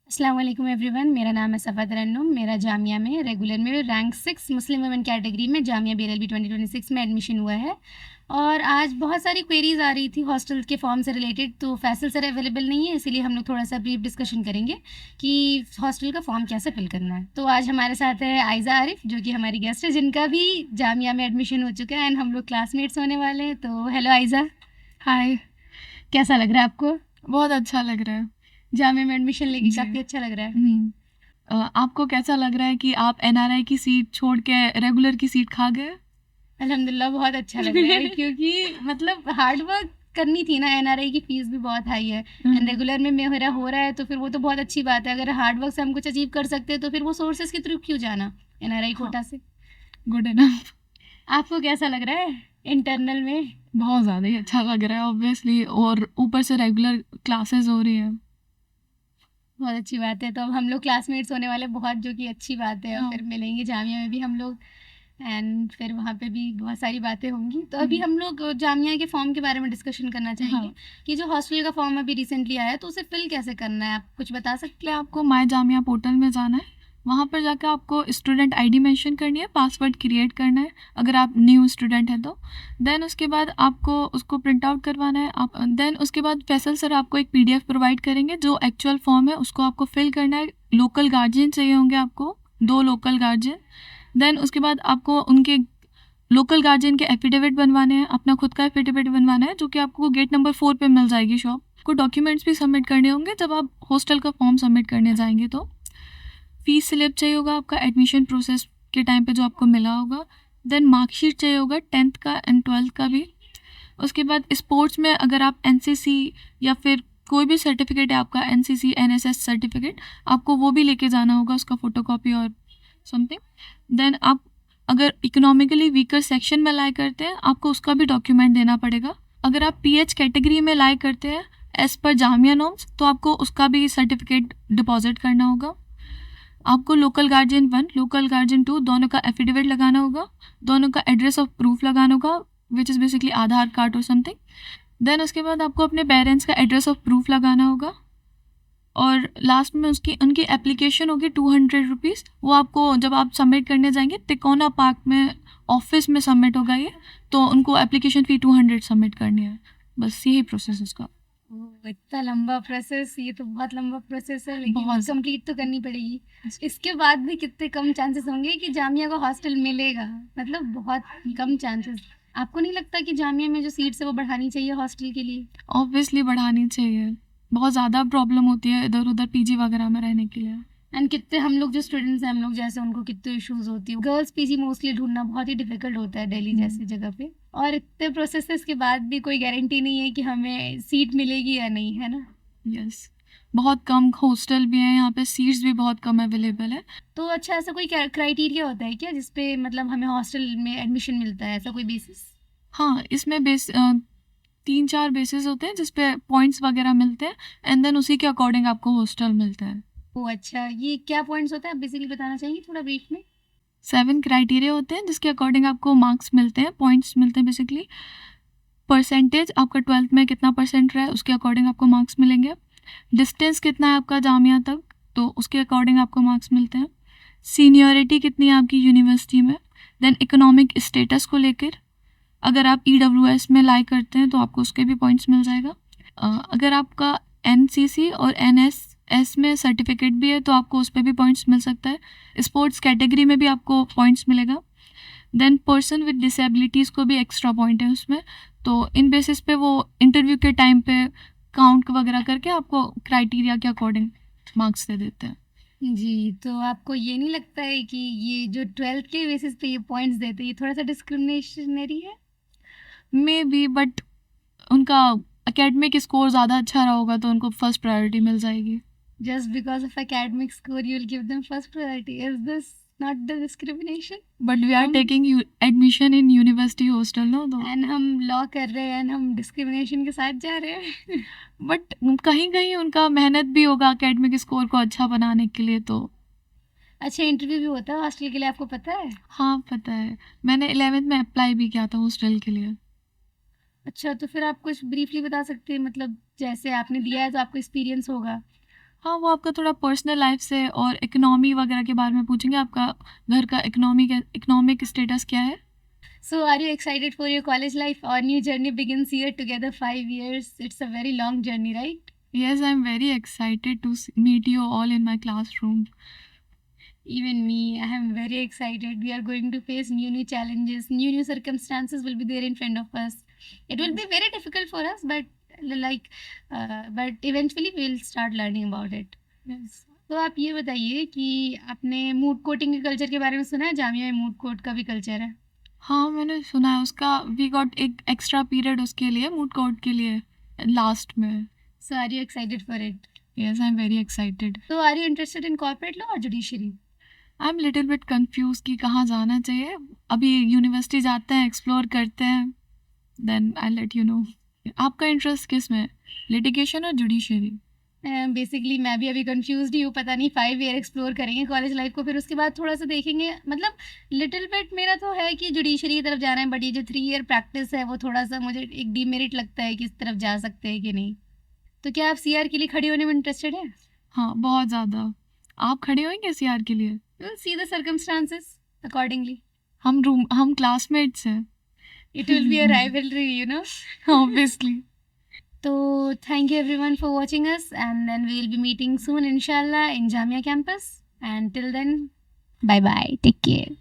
अस्सलाम वालेकुम एवरीवन, मेरा नाम है सफ़ा तरन्नुम। मेरा जामिया में रेगुलर में रैंक 6 मुस्लिम वुमेन कैटेगरी में जामिया बीएलएलबी 2026 में एडमिशन हुआ है। और आज बहुत सारी क्वेरीज आ रही थी हॉस्टल के फॉर्म से रिलेटेड, तो फैसल सर अवेलेबल नहीं है, इसीलिए हम लोग थोड़ा सा ब्रीफ डिस्कशन करेंगे कि हॉस्टल का फॉर्म कैसे फिल करना है। तो आज हमारे साथ है आयज़ा आरिफ, जो कि हमारी गेस्ट है, जिनका भी जामिया में एडमिशन हो चुका है एंड हम लोग क्लासमेट्स होने वाले हैं। तो हेलो आयज़ा, हाय। कैसा लग रहा है आपको? बहुत अच्छा लग रहा है। जामिया में एडमिशन लेके जी। काफ़ी अच्छा लग रहा है। आपको कैसा लग रहा है कि आप एनआरआई की सीट छोड़ के रेगुलर की सीट खा गए? अल्हम्दुलिल्लाह बहुत अच्छा लग रहा है क्योंकि मतलब हार्ड वर्क करनी थी ना। एनआरआई की फीस भी बहुत हाई है एंड रेगुलर में मेरा हो रहा है, तो फिर वो तो बहुत अच्छी बात है। अगर हार्ड वर्क से हम कुछ अचीव कर सकते हैं तो फिर वो सोर्सेज के थ्रू क्यों जाना एनआरआई हाँ। कोटा से। Good enough. आपको कैसा लग रहा है इंटरनल में? बहुत ज़्यादा ही अच्छा लग रहा है ऑब्वियसली, और ऊपर से रेगुलर क्लासेस हो रही है। बहुत अच्छी बात है। तो अब हम लोग क्लासमेट्स होने वाले बहुत, जो कि अच्छी बात है। और हाँ। फिर मिलेंगे जामिया में भी हम लोग एंड फिर वहाँ पे भी बहुत सारी बातें होंगी। तो अभी हम लोग जामिया के फॉर्म के बारे में डिस्कशन करना चाहेंगे। हाँ। कि जो हॉस्टल का फॉर्म अभी रिसेंटली आया है तो उसे फिल कैसे करना है, आप कुछ बता सकते इसलिए आपको माय जामिया पोर्टल में जाना है। वहाँ पर जाकर आपको स्टूडेंट आईडी मेंशन करनी है, पासवर्ड क्रिएट करना है अगर आप न्यू स्टूडेंट हैं तो। देन उसके बाद आपको उसको प्रिंट आउट करवाना है। आप देन उसके बाद फैसल सर आपको एक पीडीएफ प्रोवाइड करेंगे, जो एक्चुअल फॉर्म है उसको आपको फिल करना है। लोकल गार्जियन चाहिए होंगे आपको, 2 लोकल गार्जियन। देन उसके बाद आपको उनके लोकल गार्जियन के एफिडेविट बनवाने हैं, अपना खुद का एफिडेविट बनवाना है, जो कि आपको गेट नंबर 4 पे मिल जाएगी शॉप को। डॉक्यूमेंट्स भी सबमिट करने होंगे जब आप हॉस्टल का फॉर्म सबमिट करने जाएंगे। तो फीस स्लिप चाहिए होगा आपका एडमिशन प्रोसेस के टाइम पे जो आपको मिला होगा। देन मार्कशीट चाहिए होगा 10th का एंड 12th का भी। उसके बाद स्पोर्ट्स में अगर आप एनसीसी या फिर कोई भी सर्टिफिकेट है आपका, एनसीसी एनएसएस सर्टिफिकेट, आपको वो भी लेके जाना होगा, उसका फोटोकॉपी और समथिंग। देन आप अगर इकोनॉमिकली वीकर सेक्शन में लाई करते हैं, आपको उसका भी डॉक्यूमेंट देना पड़ेगा। अगर आप पीएच कैटेगरी में लाई करते हैं एज पर जामिया नॉर्म्स, तो आपको उसका भी सर्टिफिकेट डिपॉजिट करना होगा। आपको लोकल गार्जियन 1, लोकल गार्जियन 2 दोनों का एफिडेविट लगाना होगा, दोनों का एड्रेस ऑफ प्रूफ लगाना होगा, which is basically Aadhaar card और समथिंग। देन उसके बाद आपको अपने पेरेंट्स का एड्रेस ऑफ प्रूफ लगाना होगा। और लास्ट में उसकी उनकी एप्लीकेशन होगी 200 रुपीज़। वो आपको जब आप सबमिट करने जाएंगे तिकोना पार्क में ऑफिस में सबमिट होगा ये, तो उनको एप्लीकेशन फ़ी 200 सबमिट करनी है। बस यही प्रोसेस उसका। इतना लंबा प्रोसेस, ये तो बहुत लंबा प्रोसेस है, लेकिन बहुत कंप्लीट तो करनी पड़ेगी। इसके बाद भी कितने कम चांसेस होंगे कि जामिया को हॉस्टल मिलेगा, मतलब बहुत कम चांसेस। आपको नहीं लगता कि जामिया में जो सीट्स है वो बढ़ानी चाहिए हॉस्टल के लिए? ऑब्वियसली बढ़ानी चाहिए। बहुत ज़्यादा प्रॉब्लम होती है इधर उधर पीजी वगैरह में रहने के लिए। एंड कितने हम लोग जो स्टूडेंट्स हैं, हम लोग जैसे, उनको कितने इश्यूज होती है। गर्ल्स पीजी मोस्टली ढूंढना बहुत ही डिफिकल्ट होता है दिल्ली जैसी जगह पे। और इतने प्रोसेसेस के बाद भी कोई गारंटी नहीं है कि हमें सीट मिलेगी या नहीं, है ना? यस। बहुत कम हॉस्टल भी हैं यहाँ पे, सीट्स भी बहुत कम अवेलेबल है। तो अच्छा, ऐसा कोई क्राइटेरिया होता है क्या जिसपे मतलब हमें हॉस्टल में एडमिशन मिलता है, ऐसा कोई बेसिस? हाँ, इसमें 3-4 बेसिस होते हैं जिसपे पॉइंट्स वगैरह मिलते हैं, एंड देन उसी के अकॉर्डिंग आपको हॉस्टल मिलता है। ओ अच्छा, ये क्या पॉइंट्स होता है, आप बेसिकली बताना चाहिए थोड़ा ब्रीफ में। 7 क्राइटेरिया होते हैं जिसके अकॉर्डिंग आपको मार्क्स मिलते हैं, पॉइंट्स मिलते हैं बेसिकली। परसेंटेज आपका 12th में कितना परसेंट रहा है उसके अकॉर्डिंग आपको मार्क्स मिलेंगे। डिस्टेंस कितना है आपका जामिया तक, तो उसके अकॉर्डिंग आपको मार्क्स मिलते हैं। सीनियरिटी कितनी है आपकी यूनिवर्सिटी में। देन इकोनॉमिक स्टेटस को लेकर, अगर आप ईडब्ल्यूएस में लाई करते हैं तो आपको उसके भी पॉइंट्स मिल जाएगा। अगर आपका एनसीसी और एनएसएस में सर्टिफिकेट भी है तो आपको उस पर भी पॉइंट्स मिल सकता है। स्पोर्ट्स कैटेगरी में भी आपको पॉइंट्स मिलेगा। देन पर्सन विद डिसेबिलिटीज़ को भी एक्स्ट्रा पॉइंट है उसमें। तो इन बेसिस पे वो इंटरव्यू के टाइम पे काउंट वगैरह करके आपको क्राइटेरिया के अकॉर्डिंग मार्क्स दे देते हैं। जी, तो आपको ये नहीं लगता है कि ये जो 12th के बेसिस पे ये पॉइंट्स देते हैं, ये थोड़ा सा डिस्क्रिमिनेशनरी है? मे बी, बट उनका एकेडमिक स्कोर ज़्यादा अच्छा रहा होगा तो उनको फर्स्ट प्रायोरिटी मिल जाएगी। Just because of academic score you'll give them first priority? Is this not the discrimination? But we are हम taking admission in university hostel no, तो एंड हम लॉ कर रहे हैं एंड हम डिस्क्रिमिनेशन के साथ जा रहे हैं। बट कहीं कहीं उनका मेहनत भी होगा एकेडमिक स्कोर को अच्छा बनाने के लिए। तो अच्छा, इंटरव्यू भी होता है हॉस्टल के लिए, आपको पता है? हाँ पता है, मैंने 11th में अप्लाई भी किया था हॉस्टल के लिए। अच्छा, तो फिर आप कुछ ब्रीफली बता सकते हैं, मतलब जैसे आपने दिया है तो आपको एक्सपीरियंस होगा। हाँ, वो आपका थोड़ा पर्सनल लाइफ से और इकोनॉमी वगैरह के बारे में पूछेंगे, आपका घर का इकोनॉमिक स्टेटस क्या है? So, are you excited for your college life? Our new journey begins here together, 5 years. It's a very long journey, right? Yes, I'm very excited to meet you all in my classroom. Even me, I am very excited. We are going to face new challenges, new circumstances will be there in front of us. It will be very difficult for us, but eventually we'll start learning about it. Yes. तो आप ये बताइए कि आपने mood coating के culture के बारे में सुना है? जामिया में मूड कोर्ट का भी कल्चर है। हाँ, मैंने सुना है उसका। वी गॉट एक एक्स्ट्रा पीरियड उसके लिए, मूड कोर्ट के लिए लास्ट में। So are you excited for it? Yes, I am very excited. तो are you interested in corporate law और judiciary? I am little bit confuse कि कहाँ जाना चाहिए। अभी यूनिवर्सिटी जाते हैं, एक्सप्लोर करते हैं, then I let you know. आपका इंटरेस्ट किस में, लिटिगेशन और जुडिशरी? बेसिकली मैं भी अभी कंफ्यूज ही हूँ, पता नहीं 5 ईयर एक्सप्लोर करेंगे कॉलेज लाइफ को, फिर उसके बाद थोड़ा सा देखेंगे। मतलब लिटिल बिट मेरा तो है कि जुडिशरी की तरफ जाना है, बट ये जो 3 ईयर प्रैक्टिस है वो थोड़ा सा मुझे एक डीमेरिट लगता है कि इस तरफ जा सकते हैं कि नहीं। तो क्या आप सीआर के लिए खड़ी होने में इंटरेस्टेड है? हाँ, बहुत ज़्यादा। आप खड़े होंगे सीआर के लिए? Will see the circumstances accordingly. हम क्लासमेट्स हैं। It will be a rivalry, you know. Obviously. तो thank you everyone for watching us, and then we will be meeting soon inshallah in Jamia campus, and till then, bye bye, take care.